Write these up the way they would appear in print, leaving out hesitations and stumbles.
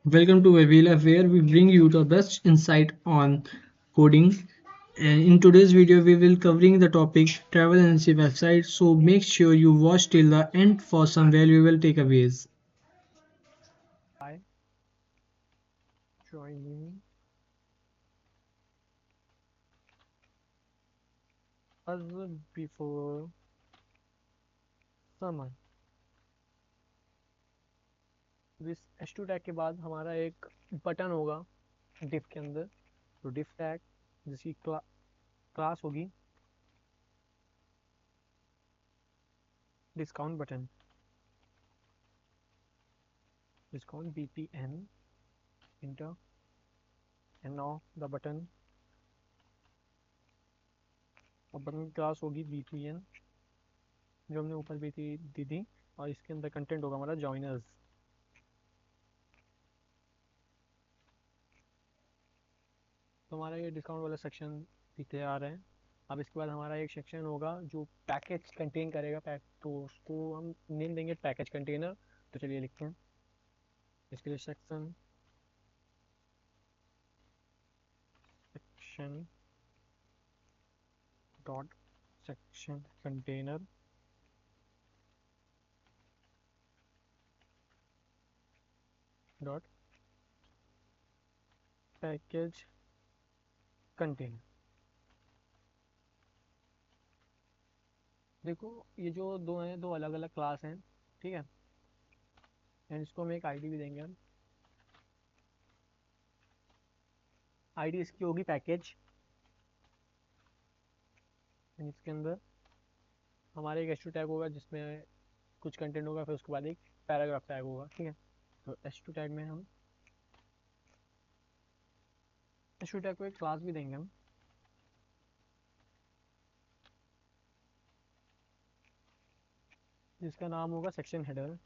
Welcome to Wavila, where we bring you the best insight on coding. And in today's video, we will covering the topic travel agency website. So make sure you watch till the end for some valuable takeaways. By joining us before summer. इस H2 tag के बाद हमारा एक button होगा div के अंदर, तो div tag जिसकी क्लास होगी discount button, discount BPN inter, and now the button, और बटन की क्लास होगी BPN जो हमने ऊपर भी दी थी, और इसके अंदर कंटेंट होगा हमारा जॉइनर्स। तो हमारा ये डिस्काउंट वाला सेक्शन दिखते आ रहा है। अब इसके बाद हमारा एक सेक्शन होगा जो पैकेज कंटेन करेगा तो उसको हम नेम देंगे पैकेज कंटेनर। तो चलिए लिखते हैं इसके लिए section section dot section container dot package container. देखो ये जो दो हैं, दो अलग अलग क्लास हैं, ठीक है, एंड इसको हम एक आईडी भी देंगे। हम आईडी इसकी होगी पैकेज, एंड इसके अंदर हमारे एक एच टू टैग होगा जिसमें कुछ कंटेंट होगा, फिर उसके बाद एक पैराग्राफ टैग होगा, ठीक है। तो एच टू टैग में हम एच टू टैग को एक क्लास भी देंगे हम, जिसका नाम होगा सेक्शन हेडर।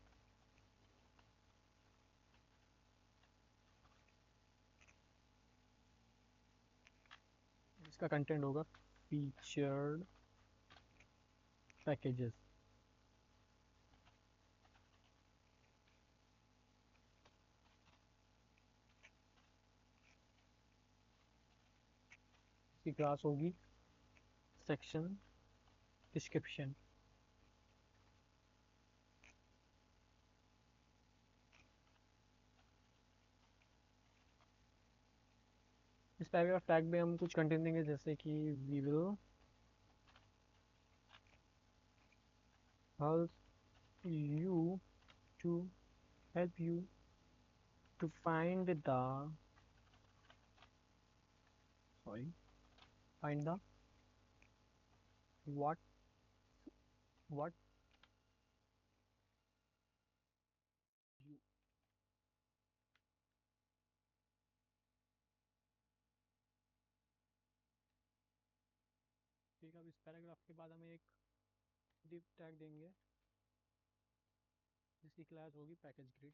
इसका कंटेंट होगा फीचर्ड पैकेजेस। इसकी क्लास होगी सेक्शन डिस्क्रिप्शन। इस पैराग्राफ टैग में हम कुछ कंटेंट देंगे, जैसे कि we will help you to help you to find the sorry find the what what you. ठीक है, अब इस पैराग्राफ के बाद हमें एक डिव टैग देंगे जिसकी क्लास होगी पैकेज ग्रिड।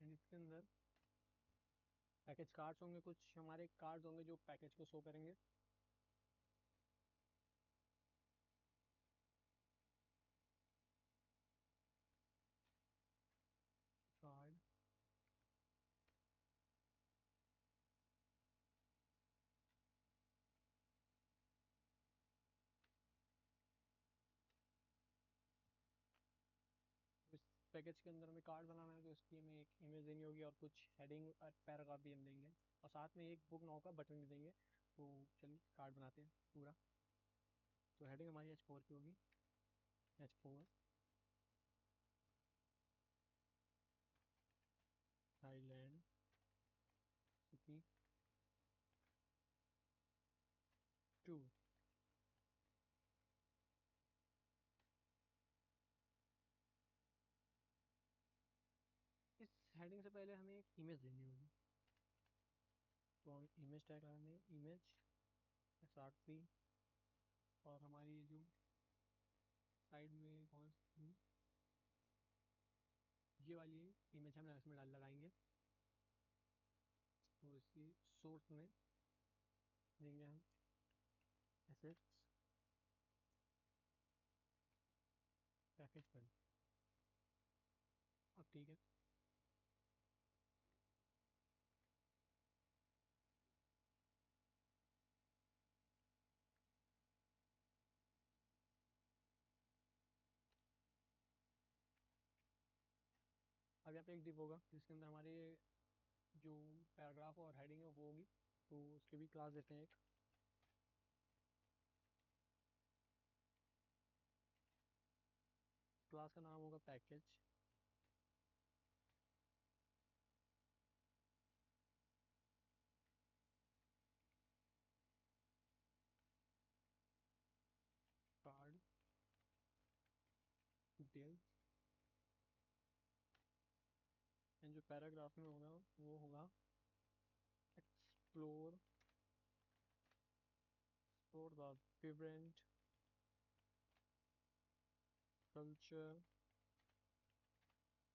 एंड इसके अंदर पैकेज कार्ड्स होंगे, कुछ हमारे कार्ड्स होंगे जो पैकेज को शो करेंगे। कार्ड इस पैकेज के अंदर हमें कार्ड बनाना है, तो इसकी हमें एक इमेज देनी होगी और कुछ हेडिंग और पैराग्राफ भी हम देंगे, और साथ में एक बुक नाउ का बटन भी देंगे। तो चलिए कार्ड बनाते हैं पूरा। तो हेडिंग हमारी H4 की होगी, H4 थाईलैंड सिटी 2। इस हेडिंग से पहले हमें एक इमेज देनी होगी, तो हम इमेज टैग लगाएंगे, इमेज SRC। और हमारी जो साइड में कौन ये वाली इमेज हम इसमें डाल लगाएंगे, तो इसकी सोर्स में देंगे हम एसेट्स पैकेज फंड। अब ठीक है। अब यहाँ पे एक डिप होगा जिसके अंदर हमारे जो पैराग्राफ और हेडिंग है वो होगी, तो उसके भी क्लास देते हैं एक। क्लास का नाम होगा पैकेज। Card details. एंड जो पैराग्राफ में होगा वो होगा explore explore the विब्रेंट culture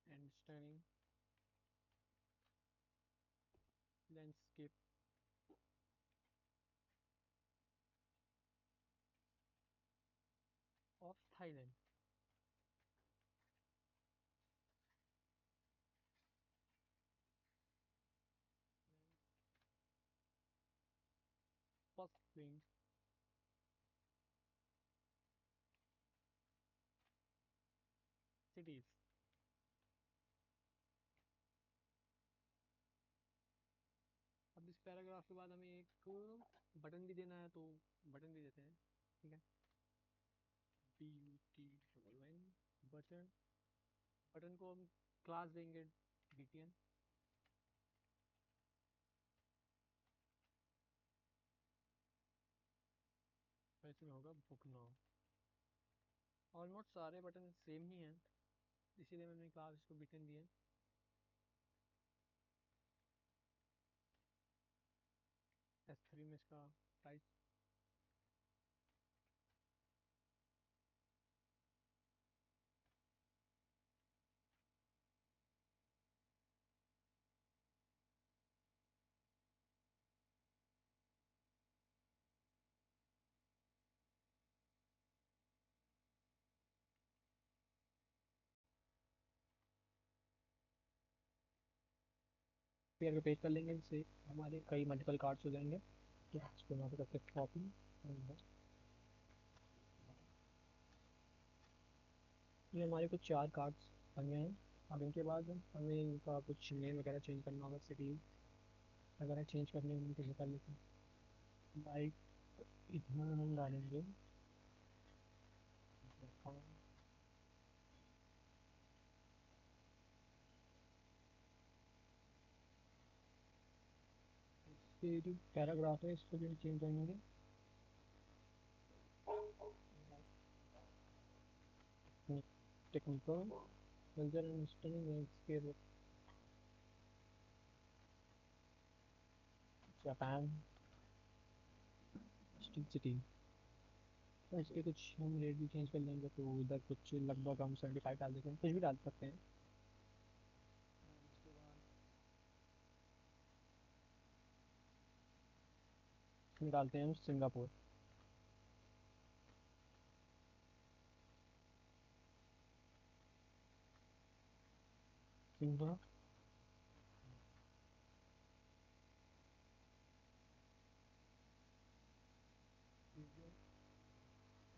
and stunning landscape of Thailand. First thing cities. अब इस पैराग्राफ के बाद हमें एक बटन भी देना है, तो बटन भी देते हैं। ठीक है, BUT बटन। बटन को हम क्लास देंगे BTN। और इसमें होगा बुक नाउ। ऑलमोस्ट सारे बटन सेम ही हैं, इसीलिए मैंने क्लास इसको BTN दिए। S3 में इसका प्राइस। पेयर पे पेज कर लेंगे, इससे हमारे कई मल्टीपल कार्ड्स हो जाएंगे। तो इसको यहाँ पे करते हैं कॉपी। ये हमारे कुछ 4 कार्ड्स बन गए हैं। अब इनके बाद हमें इनका कुछ नेम वगैरह चेंज करना होगा, सिटी वगैरह चेंज करने में कैसे कर लेते हैं। लाइक इतना हम डालेंगे ये जो पैराग्राफ है इसको भी चेंज करेंगे। टेक्निकल कल्चर एंड स्टडी के जापान सिटी। तो इसके कुछ हम रेट भी चेंज कर लेंगे, तो इधर कुछ लगभग हम 75 डाल देते हैं, कुछ भी डाल सकते हैं। उसके बाद इसमें डालते हैं हम सिंगापुर। सिंगा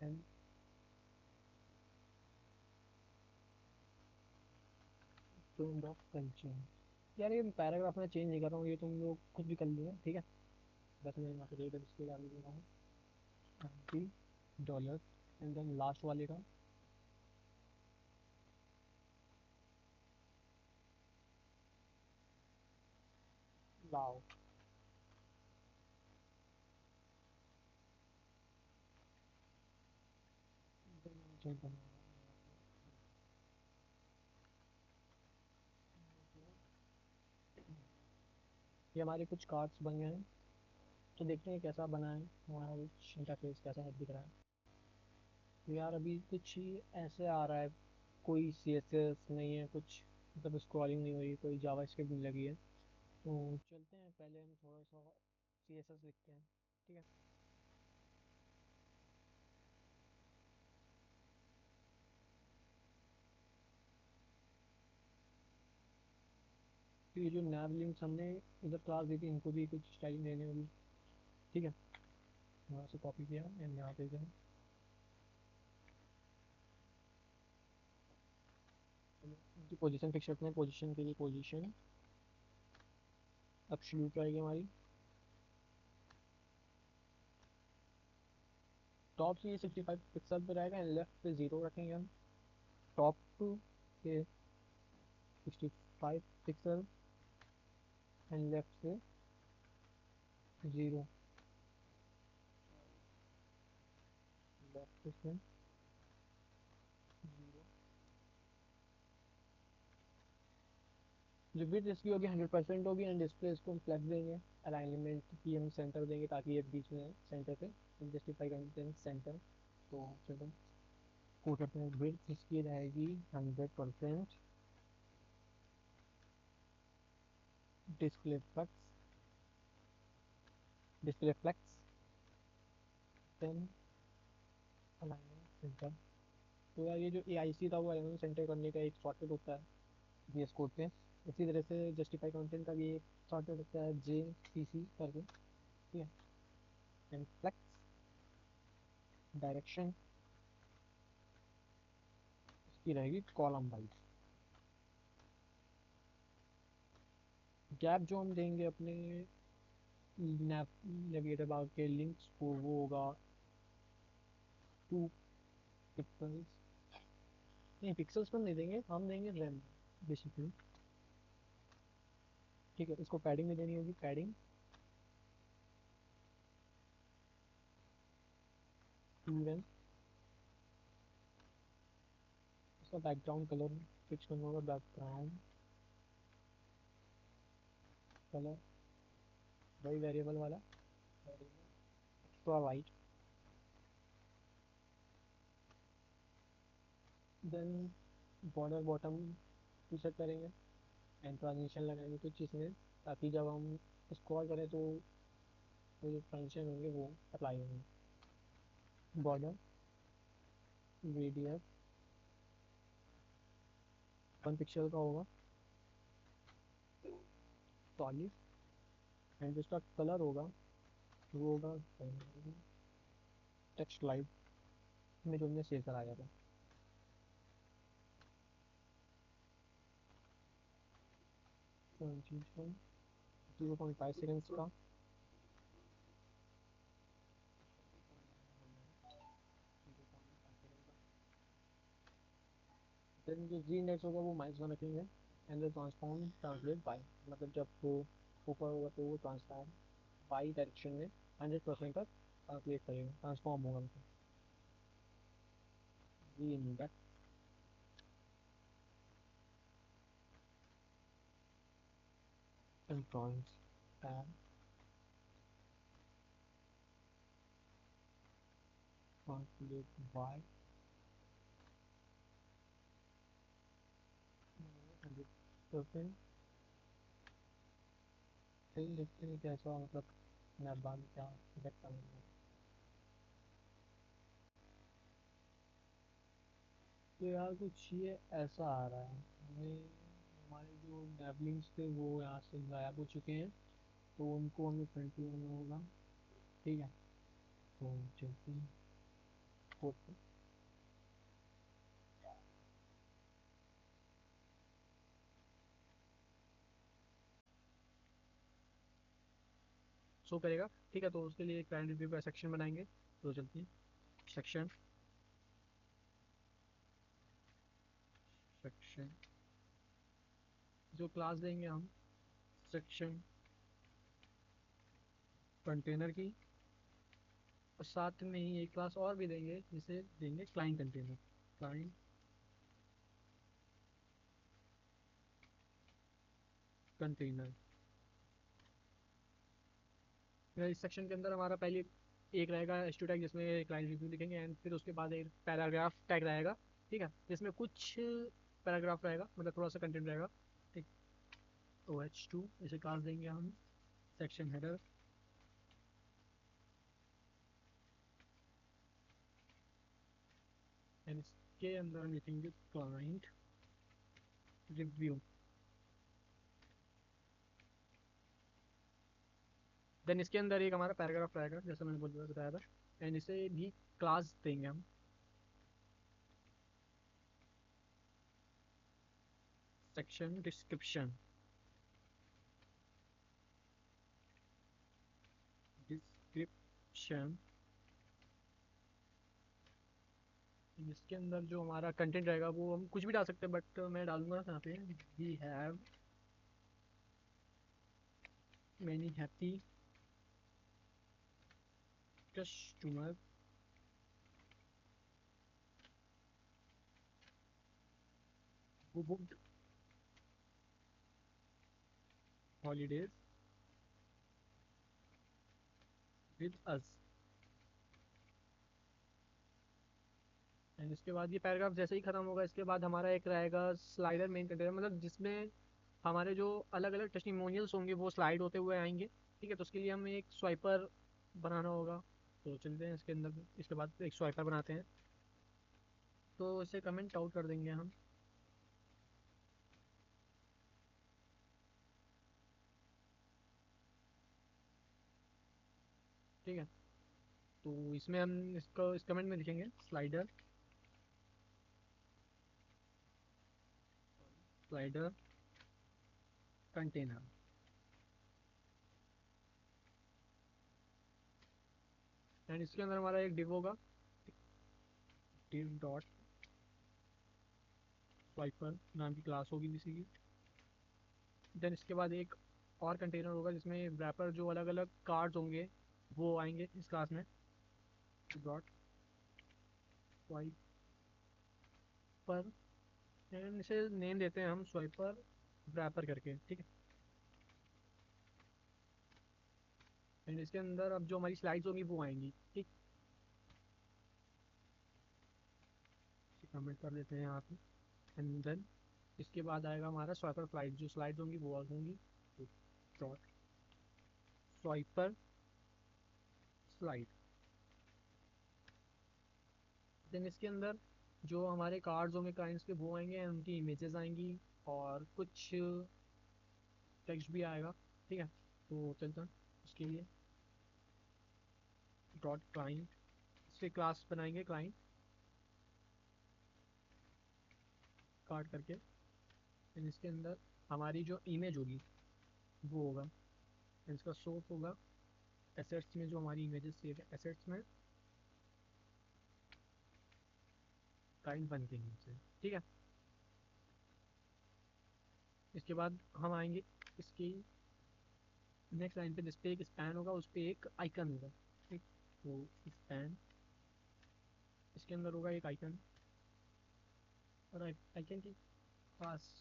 एंड ट्रेंड ऑफ कल्चर। यार ये पैराग्राफ में चेंज नहीं कर रहा हूँ, ये तुम लोग खुद भी कर लियो, ठीक है। बस मैं यहाँ पे रेट इसके डाल दे रहा हूँ $20। एंड देन लास्ट वाले का लाओ। चेंज करना होगा। ये हमारे कुछ कार्ड्स बन गए हैं, तो देखते हैं कैसा बना है हमारा कुछ इंटरफेस कैसा है दिख रहा है। तो यार अभी कुछ ही ऐसे आ रहा है, कोई CSS नहीं है कुछ, मतलब स्क्रॉलिंग नहीं हो रही, कोई जावास्क्रिप्ट नहीं लगी है। तो चलते हैं, पहले हम थोड़ा सा CSS लिखते हैं। ठीक है, तो ये जो नैव लिंक्स हमने इधर क्लास दी थी, इनको भी कुछ स्टाइलिंग देनी होगी। ठीक है, यहाँ से कॉपी किया एंड यहाँ पे गए, इनकी पोजीशन फिक्स रखते हैं। पोजीशन के लिए पोजीशन एब्सोल्यूट रहेगी हमारी। टॉप से ये 65 पिक्सल पे रहेगा एंड लेफ्ट पे 0 रखेंगे हम। टॉप के 65 पिक्सल एंड लेफ्ट से 0, लेफ्ट से 0। जो विड्थ इसकी होगी 100% होगी एंड डिस्प्ले इसको हम फ्लैट देंगे। अलाइनमेंट की हम सेंटर देंगे ताकि ये बीच में सेंटर पे जस्टिफाई करते हैं सेंटर। तो चलो कोट करते हैं, विड्थ इसकी रहेगी 100%। Display flex, display flex 10, alignment centre. तो यार ये जो AIC था वो अलाइनमेंट सेंटर करने का एक शॉर्टकट होता है VS कोड पे। इसी तरह से जस्टिफाई कंटेंट का भी एक शॉर्टकट होता है JCC करके। ठीक है, एंड फ्लैक्स डायरेक्शन इसकी रहेगी कॉलम वाइज। गैप जो हम देंगे अपने नेविगेटर बार के लिंक्स को वो होगा 2 पिक्सल्स। नहीं, पिक्सल्स पर नहीं देंगे, हम देंगे रैम बेसिकली। ठीक है, इसको पैडिंग में देनी होगी, पैडिंग 2 रैम। इसका बैकग्राउंड कलर फिक्स करना होगा, बैकग्राउंड कलर वही वेरिएबल वाला, extra white. Then border bottom की सेट करेंगे एंड ट्रांजिशन लगाएंगे कुछ इसमें, ताकि जब हम स्क्रॉल करें तो वो जो ट्रांजिशन होंगे वो अप्लाई होंगे। बॉर्डर रेडियस 1 पिक्सल का होगा, सॉलिड। एंड जिसका कलर होगा वो होगा टेक्स्ट लाइट में जो हमने सेव कराया था। ट्रांजिशन 0.5 सेकेंड्स का। देन जो जी इंडेक्स होगा वो -1 रखेंगे and the transform translate by, मतलब जब वो ऊपर होगा तो वो ट्रांसफॉर्म बाई डायरेक्शन में 100% तक ट्रांसलेट करेगा, ट्रांसफॉर्म होगा मतलब। G index and transform translate by 100%। फिर देखते हैं कैसा, मतलब मैं बाद में क्या सिलेक्ट करूँगा। तो यार कुछ ये ऐसा आ रहा है हमें, हमारे जो डेवलिंग्स थे वो यहाँ से गायब हो चुके हैं, तो उनको हमें फ्रंट में होगा। ठीक है, तो चलते हैं कोड पे। शो करेगा। ठीक है, तो उसके लिए क्लाइंट रिव्यू का सेक्शन बनाएंगे। तो चलते हैं सेक्शन, सेक्शन जो क्लास देंगे हम सेक्शन कंटेनर की, और साथ में ही एक क्लास और भी देंगे जिसे देंगे क्लाइंट कंटेनर, क्लाइंट कंटेनर। इस सेक्शन के अंदर हमारा पहले एक रहेगा एच2 टैग जिसमें क्लाइंट रिव्यू लिखेंगे एंड फिर उसके बाद एक पैराग्राफ टैग रहेगा। ठीक है, जिसमें कुछ पैराग्राफ रहेगा, मतलब थोड़ा सा कंटेंट रहेगा। ठीक, तो H2 इसे क्लास देंगे हम सेक्शन हेडर एंड इसके अंदर हम लिखेंगे क्लाइंट रिव्यू। देन इसके अंदर एक हमारा पैराग्राफ रहेगा जैसे मैंने बताया था, एंड इसे भी क्लास देंगे हम। सेक्शन डिस्क्रिप्शन, डिस्क्रिप्शन इसके अंदर जो हमारा कंटेंट रहेगा वो हम कुछ भी डाल सकते हैं, बट मैं डालूंगा यहाँ पे we have many happy customer who booked holidays with us। And इसके बाद ये पैराग्राफ जैसे ही खत्म होगा, इसके बाद हमारा एक रहेगा स्लाइडर मेन कंटेनर, मतलब जिसमें हमारे जो अलग अलग टेस्टिमोनियल्स होंगे वो स्लाइड होते हुए आएंगे। ठीक है, तो उसके लिए हमें एक स्वाइपर बनाना होगा। तो चलते हैं इसके अंदर, इसके बाद एक स्वाइपर बनाते हैं, तो इसे कमेंट आउट कर देंगे हम। ठीक है, तो इसमें हम इसको इस कमेंट में लिखेंगे स्लाइडर, स्लाइडर कंटेनर। एंड इसके अंदर हमारा एक डिव होगा, डिव डॉट स्वाइपर नाम की क्लास होगी किसी की। देन इसके बाद एक और कंटेनर होगा जिसमें रैपर जो अलग अलग कार्ड्स होंगे वो आएंगे इस क्लास में, डॉट स्वाइपर। एंड इसे नेम देते हैं हम स्वाइपर रैपर करके। ठीक है, एंड इसके अंदर अब जो हमारी स्लाइड्स होंगी वो आएंगी। ठीक, कमेंट कर देते हैं यहाँ पे। एंड देन इसके बाद आएगा हमारा स्वाइपर स्लाइड, जो स्लाइड्स होंगी वो होंगी डॉट स्वाइपर स्लाइड। देन इसके अंदर जो हमारे कार्ड्स होंगे क्लाइंट्स के वो आएंगे एंड उनकी इमेजेस आएंगी और कुछ टेक्स्ट भी आएगा। ठीक है, तो चलते हैं उसके लिए डॉट क्लाइंट, इससे क्लास बनाएंगे क्लाइंट कार्ड करके। एंड इसके अंदर हमारी जो इमेज होगी वो होगा, इसका सोर्स होगा एसेट्स में, जो हमारी इमेजेस सेव है एसेट्स में क्लाइंट बन के नीचे। ठीक है, इसके बाद हम आएंगे इसकी नेक्स्ट लाइन पे, जिस पे एक स्पैन होगा उस पर एक आइकन होगा। ठीक, तो स्पैन इसके अंदर होगा एक आइकन, और आइकन के पास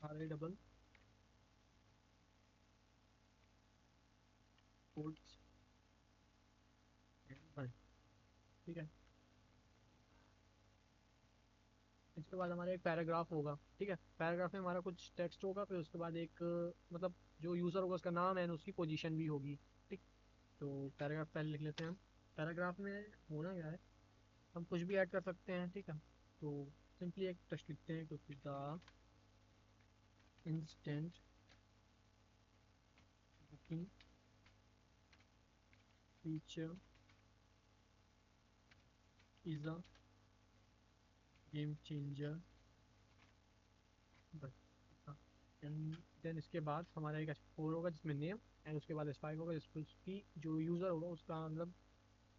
RA कोड्स एंड 1। ठीक है, इसके बाद हमारा एक पैराग्राफ होगा। ठीक है, पैराग्राफ में हमारा कुछ टेक्स्ट होगा, फिर उसके बाद एक मतलब जो यूज़र होगा उसका नाम एंड उसकी पोजीशन भी होगी। ठीक, तो पैराग्राफ पहले लिख लेते हैं हम। पैराग्राफ में होना क्या है, हम कुछ भी ऐड कर सकते हैं। ठीक है, तो सिंपली एक टेक्स्ट लिखते हैं, क्योंकि the instant booking feature is a game changer. And then इसके बाद हमारा एक H4 होगा जिसमें नेम, एंड उसके बाद S5 होगा जिसमें उसकी जो यूज़र होगा उसका मतलब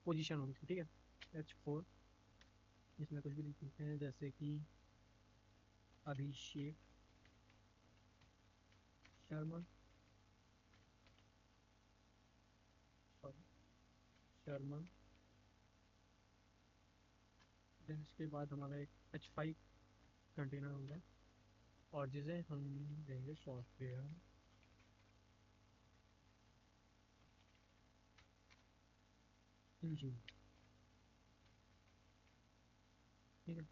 पोजीशन होगी। ठीक है, H4 इसमें कुछ भी लिख सकते हैं, जैसे कि अभिषेक शर्मा, सॉरी शर्मा। देन इसके बाद हमारा एक H5 कंटेनर होगा, और जिसे हम देंगे सॉफ्टवेयर इंजीनियर। ठीक है,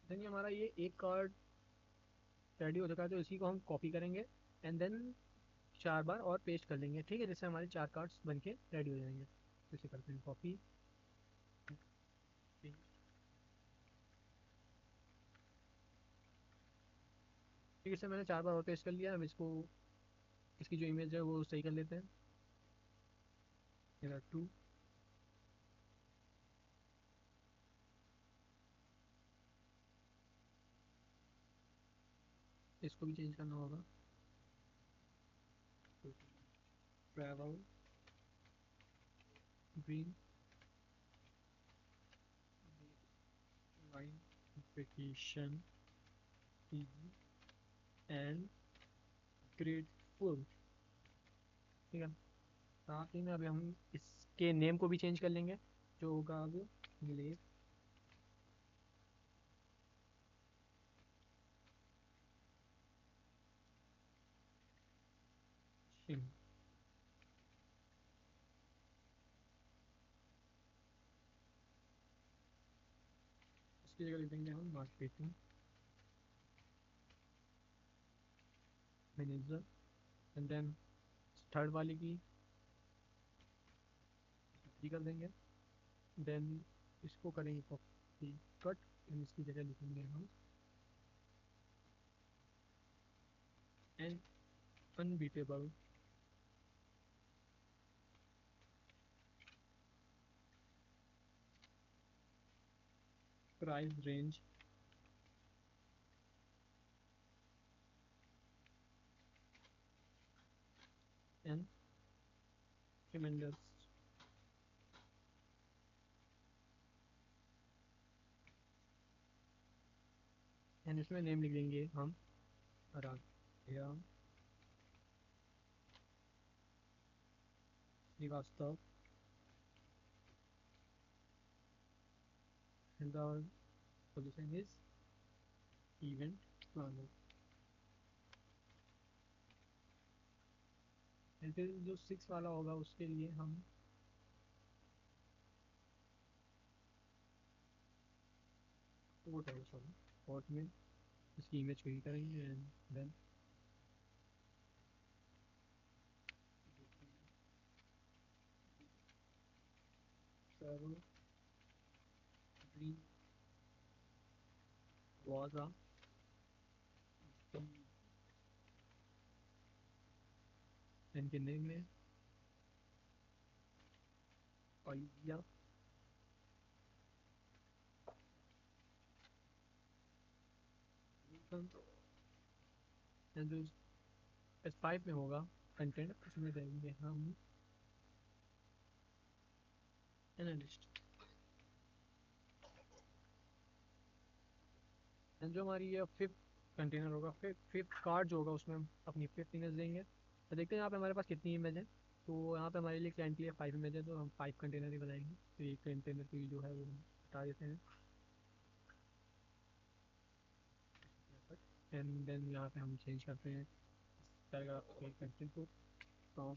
देन ये हमारा ये एक कार्ड रेडी हो चुका है, तो इसी को हम कॉपी करेंगे। एंड देन 4 बार और पेस्ट कर लेंगे, ठीक है, जिससे हमारे 4 कार्ड्स बन के रेडी हो जाएंगे। तो इसे करते हैं कॉपी, ठीक है, इसे मैंने 4 बार और पेस्ट कर लिया। अब इसको, इसकी जो इमेज है वो सही कर लेते हैं। मेरा 2, इसको भी चेंज करना होगा। Travel green line vacation easy and grateful, ठीक है। साथ ही में अभी हम इसके नेम को भी चेंज कर लेंगे, जो होगा अब ग्लेशिम, इसकी जगह लिख देंगे हम marketing manager. And then third वाले की कॉपी कर देंगे। देन इसको करेंगे कॉपी कट, इसकी जगह लिखेंगे हम an unbeatable price range and tremendous. And इसमें नेम लिख देंगे हम Radhiya Srivastava and the position is event planner. And फिर जो 6 वाला होगा उसके लिए हम फोर्थ है, सॉरी, फोर्थ में इसकी इमेज को ही करेंगे। And then travel dream was a इनके नेम में ऑलिविया एंड जो S5 में होगा कंटेंट, उसमें देंगे हम एनालिस्ट। एंड जो हमारी ये फिफ्थ कंटेनर होगा, फिफ्थ कार्ड जो होगा, उसमें हम अपनी फिफ्थ इमेज देंगे। तो देखते हैं यहाँ पे हमारे पास कितनी इमेज है। तो यहाँ पे हमारे लिए क्लाइंट के लिए 5 इमेज है, तो हम 5 कंटेनर ही बनाएंगे। तो एक कंटेनर की जो है वो हटा देते हैं। एंड देन यहाँ पे हम चेंज करते हैं पैराग्राफ के कंटेंट को from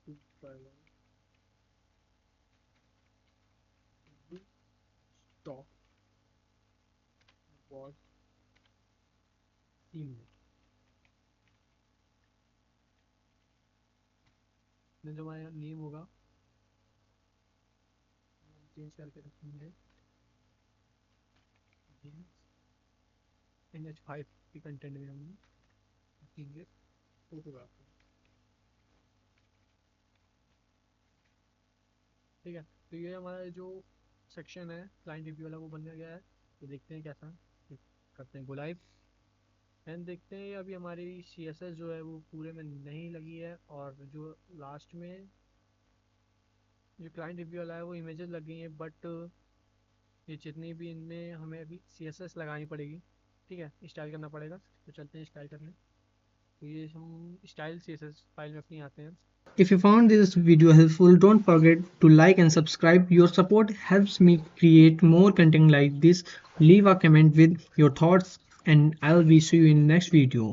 to stock was seamless. Then जो हमारा नेम होगा चेंज करके रखेंगे NH5 की कंटेंट में हम रखेंगे फोटोग्राफी, ठीक है। तो ये हमारा जो सेक्शन है क्लाइंट रिव्यू वाला वो बन गया है। तो देखते हैं कैसा करते हैं गो लाइव। एंड देखते हैं अभी हमारी CSS जो है वो पूरे में नहीं लगी है, और जो लास्ट में जो क्लाइंट रिव्यू वाला है वो इमेजेस लग गई हैं, बट ये जितनी भी इनमें हमें अभी CSS लगानी पड़ेगी, ठीक है, स्टाइल करना पड़ेगा। तो चलते हैं स्टाइल करने। तो ये हम स्टाइल CSS फाइल में अपनी आते हैं। If you found this video helpful, don't forget to like and subscribe. Your support helps me create more content like this. Leave a comment with your thoughts and I'll be see you in next video.